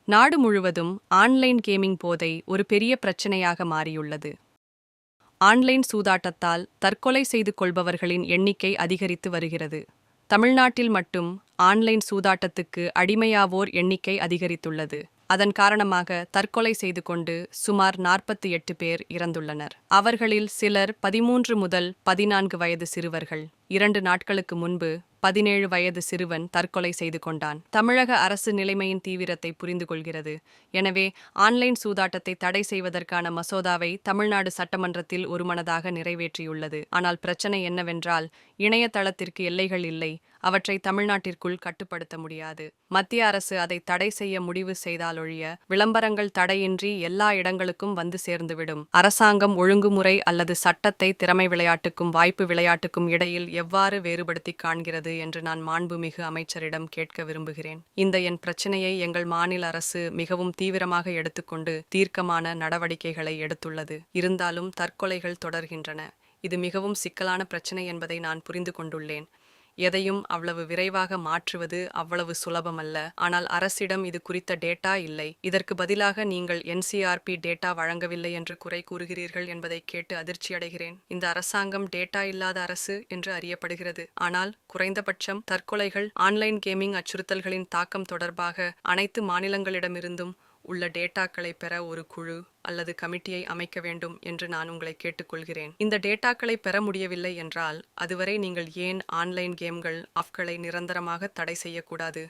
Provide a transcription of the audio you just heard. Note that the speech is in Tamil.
நாடு முழுவதும் ஆன்லைன் கேமிங் போதை ஒரு பெரிய பிரச்சனையாக மாறியுள்ளது. ஆன்லைன் சூதாட்டத்தால் தற்கொலை செய்து கொள்பவர்களின் எண்ணிக்கை அதிகரித்து வருகிறது. தமிழ்நாட்டில் மட்டும் ஆன்லைன் சூதாட்டத்துக்கு அடிமையாவோர் எண்ணிக்கை அதிகரித்துள்ளது. அதன் காரணமாக தற்கொலை செய்து கொண்டு சுமார் 48 பேர் இறந்துள்ளனர். அவர்களில் சிலர் 13 முதல் 14 வயது சிறுவர்கள். 2 நாட்களுக்கு முன்பு 17 வயது சிறுவன் தற்கொலை செய்து கொண்டான். தமிழக அரசு நிலைமையின் தீவிரத்தை புரிந்து கொள்கிறது. எனவே ஆன்லைன் சூதாட்டத்தை தடை செய்வதற்கான மசோதாவை தமிழ்நாடு சட்டமன்றத்தில் ஒருமனதாக நிறைவேற்றியுள்ளது. ஆனால் பிரச்சனை என்னவென்றால், இணையதளத்திற்கு எல்லைகள் இல்லை. அவற்றை தமிழ்நாட்டிற்குள் கட்டுப்படுத்த முடியாது. மத்திய அரசு அதை தடை செய்ய முடிவு செய்தாலொழிய விளம்பரங்கள் தடையின்றி எல்லா இடங்களுக்கும் வந்து சேர்ந்துவிடும். அரசாங்கம் ஒழுங்குமுறை அல்லது சட்டத்தை திறமை விளையாட்டுக்கும் வாய்ப்பு விளையாட்டுக்கும் இடையில் எவ்வாறு வேறுபடுத்தி காண்கிறது என்று நான் மாண்புமிகு அமைச்சரிடம் கேட்க விரும்புகிறேன். இந்த என் பிரச்சனையை எங்கள் மாநில அரசு மிகவும் தீவிரமாக எடுத்துக்கொண்டு தீர்க்கமான நடவடிக்கைகளை எடுத்துள்ளது. இருந்தாலும் தற்கொலைகள் தொடர்கின்றன. இது மிகவும் சிக்கலான பிரச்சனை என்பதை நான் புரிந்து கொண்டுள்ளேன். எதையும் அவ்வளவு விரைவாக மாற்றுவது அவ்வளவு சுலபமல்ல. ஆனால் அரசிடம் இது குறித்த டேட்டா இல்லை. இதற்கு பதிலாக நீங்கள் NCRP டேட்டா வழங்கவில்லை என்று குறை கூறுகிறீர்கள் என்பதை கேட்டு அதிர்ச்சியடைகிறேன். இந்த அரசாங்கம் டேட்டா இல்லாத அரசு என்று அறியப்படுகிறது. ஆனால் குறைந்தபட்சம் தற்கொலைகள், ஆன்லைன் கேமிங் அச்சுறுத்தல்களின் தாக்கம் தொடர்பாக அனைத்து மாநிலங்களிடமிருந்தும் உள்ள டேட்டாக்களை பெற ஒரு குழு அல்லது கமிட்டியை அமைக்க வேண்டும் என்று நான் உங்களை கேட்டுக்கொள்கிறேன். இந்த டேட்டாக்களை பெற முடியவில்லை என்றால் அதுவரை நீங்கள் ஏன் ஆன்லைன் கேம்கள் ஆஃப்களை நிரந்தரமாக தடை செய்யக்கூடாது?